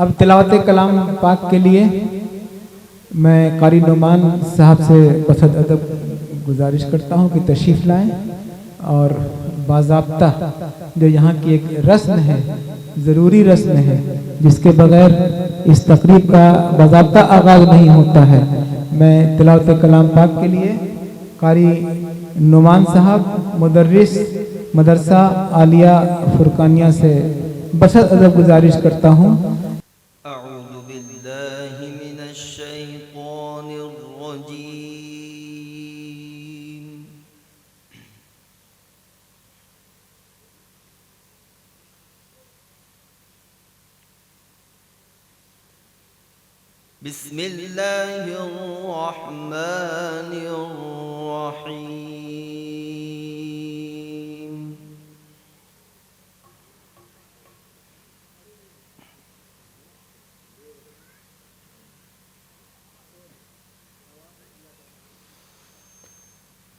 अब तिलावत कलाम पाक के लिए मैं कारी नुमान साहब से बसद अदब गुजारिश करता हूँ कि तशरीफ़ लाएं और बाज़ाब्ता जो यहाँ की एक रस्म है, ज़रूरी रस्म है, जिसके बगैर इस तकरीब का बाज़ाब्ता आगाज़ नहीं होता है। मैं तिलावत कलाम पाक के लिए कारी नुमान साहब मुदर्रिस मदरसा आलिया फुरकानिया से बसद अदब गुजारिश करता हूँ। बिस्मिल्लाहिर्रहमानिर्रहीम।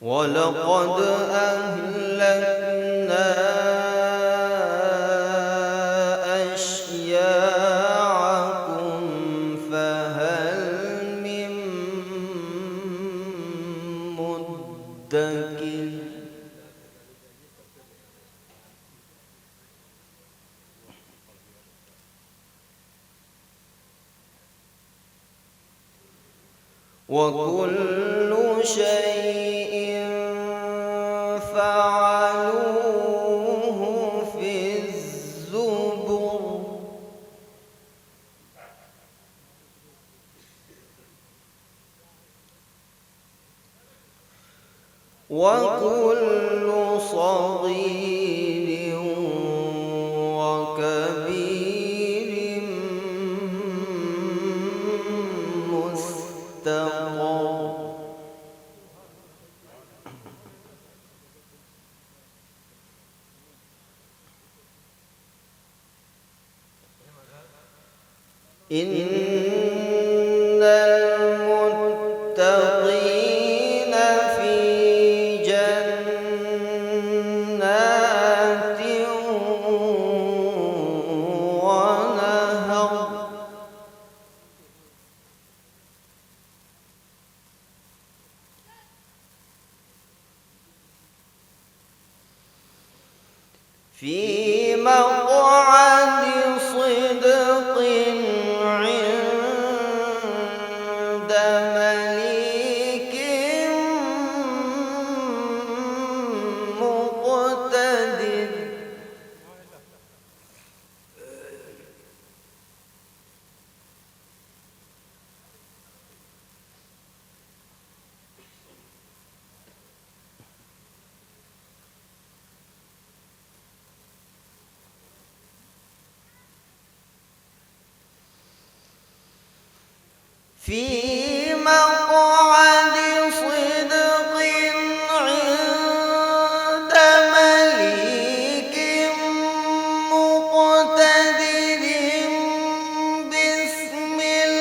वलक़द अहलकना अश्याअकुम फहल मिन मुद्दकिर। वकुल्लु शैइन फ़अलूहु फ़िज़्ज़ुबुर। वकुल्लु सग़ीरिन वकबीरिन मुस्तक़र। इन्नल मुत्तक़ीन फ़ी जन्नातिन व नहर। फ़ी मक़अदि सिद्क़ इंद मलीकिन मुक़तदिर। फ़ी मक़अदि सिद्क़ इंद मलीकिन मुक़तदिर। बिस्मिल्लाहिर्रहमानिर्रहीम।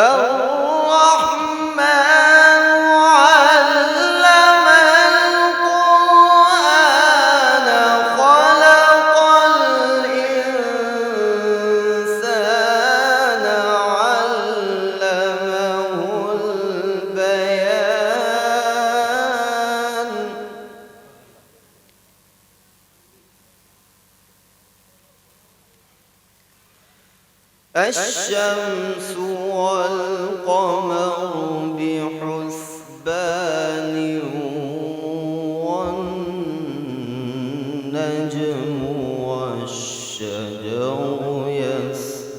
الرحمن علم القرآن خلق الإنسان علمه البيان. الشمس والقمر بحسبان والنجم والشجر يسجدان.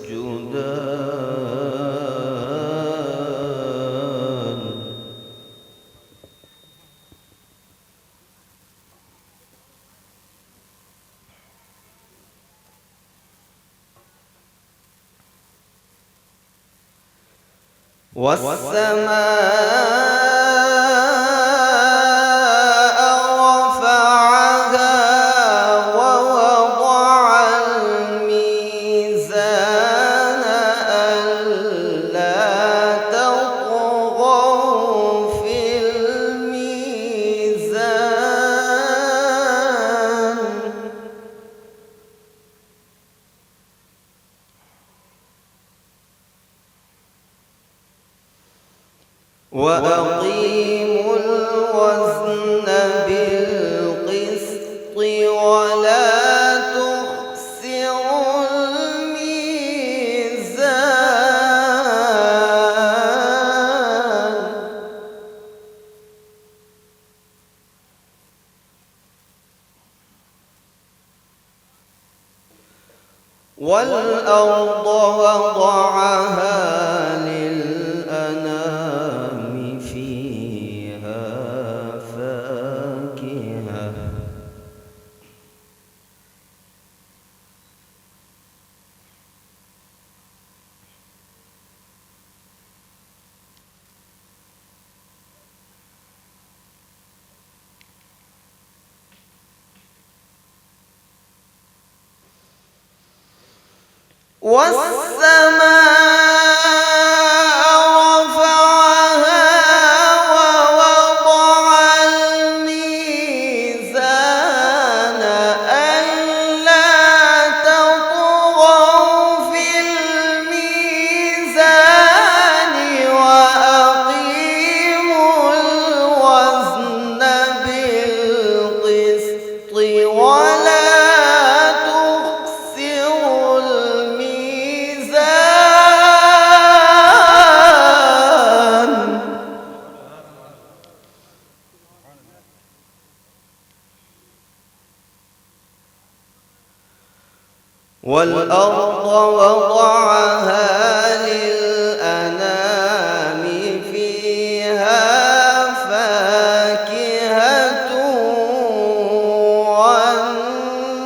والسماء رفعها ووضع الميزان ألا تطغوا في الميزان وأقيموا الوزن بالقسط ولا تخسروا الميزان والأرض وضعها للأنام فيها فاكهة والسماء رفعها ووضع الميزان ألا تطغوا في الميزان وأقيموا الوزن بالقسط ولا تخسروا الميزان والأرض وضعها للأنام فيها فاكهة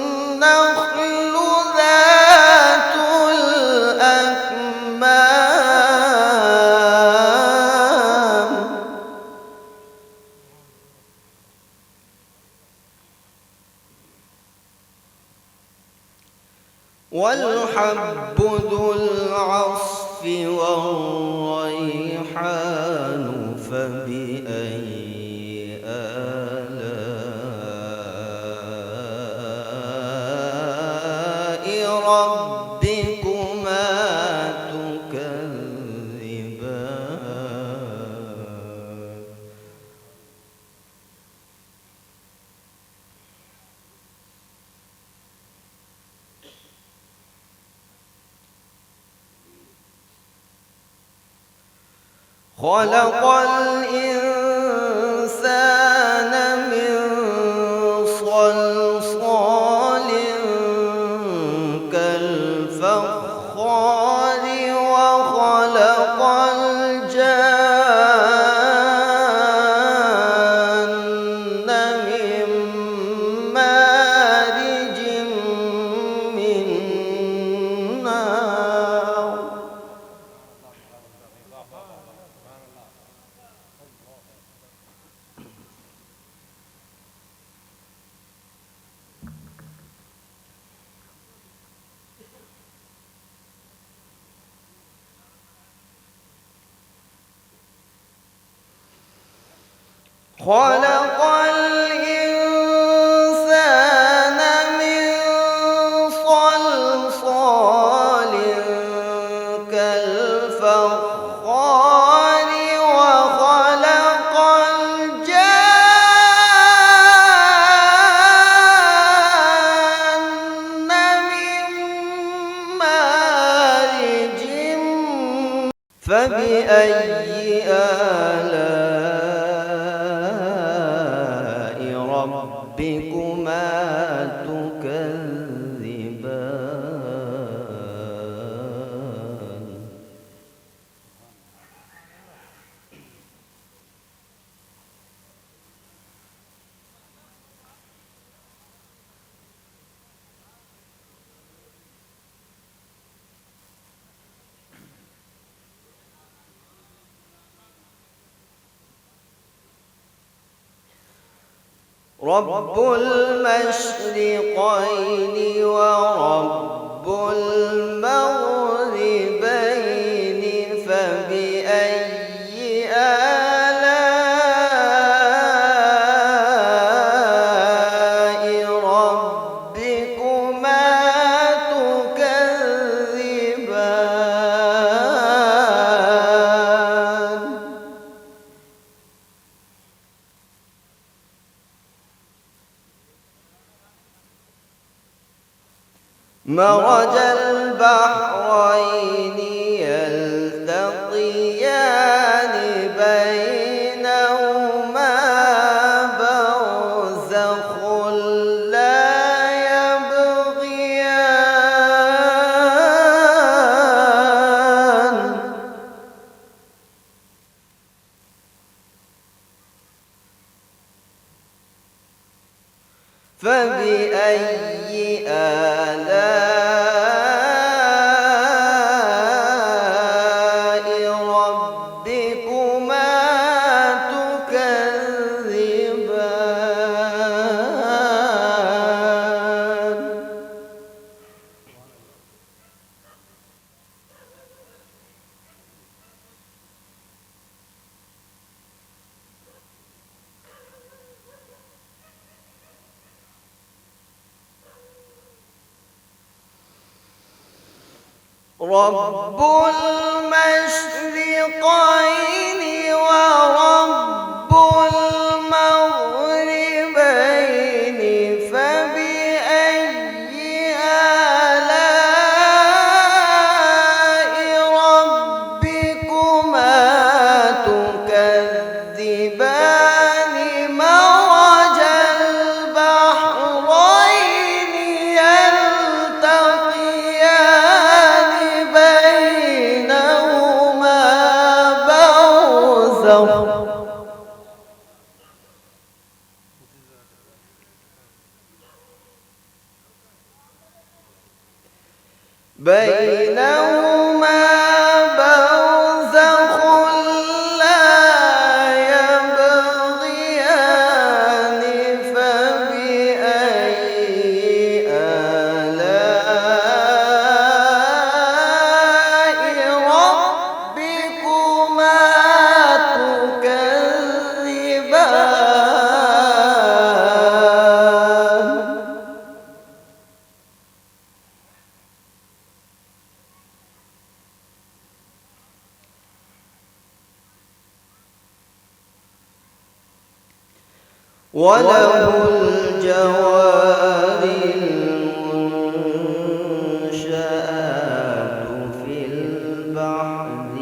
والنخل ذات الأكمام والحب ذو العصف والريحان فبأي آلاء ربكما تكذبان خلق الإنسان من صلصال كالفخار وخلق الجان من مارج من نار خلق الإنسان من صلصال كالفخار وخلق الجان من مارج فبأي آلاء ربكما تكذبان رب المشرقين ورب المغربين فبأي آلاء ربكما تكذبان مرج البحرين يلتقيان بينهما برزخ لا يبغيان فبأي آلاء ربكما تكذبان رب المشرقين ورب المغربين فبأي آلاء ربكما تكذبان مرج البحرين يلتقيان بينهما برزخ لا يبغيان فبأي آلاء ربكما تكذبان وله الجوار المنشآت في البحر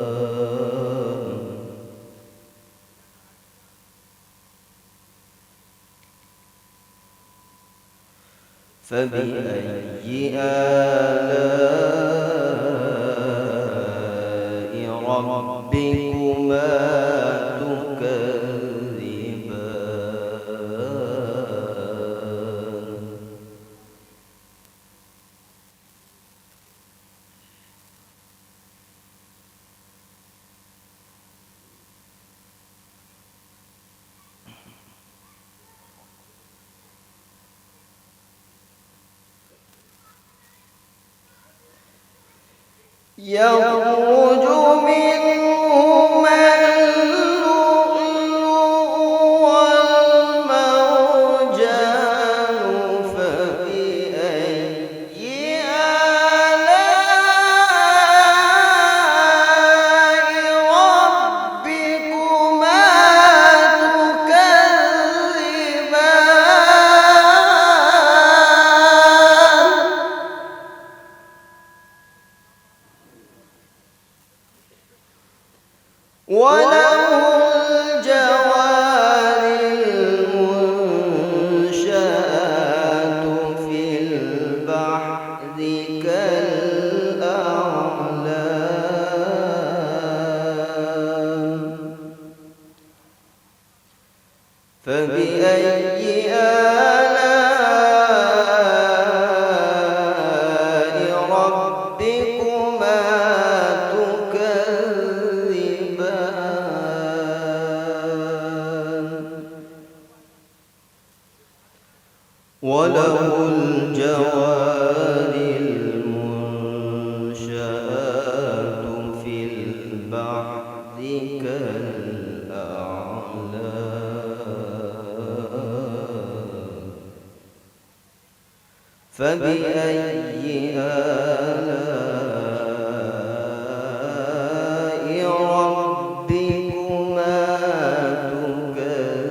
كالأعلام فبأي آلاء ربكما تكذبان يخرج منهما اللؤلؤ والمرجان فبأي آلاء ربكما تكذبان وله الجوار المنشآت في البحر كالأعلام فبأي آلاء ربكما تكذبان فبأي آلاء ربكما تكذبان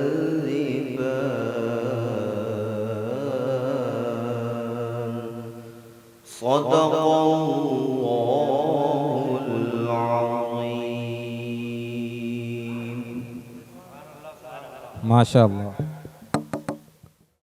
صدق الله العظيم ما شاء الله.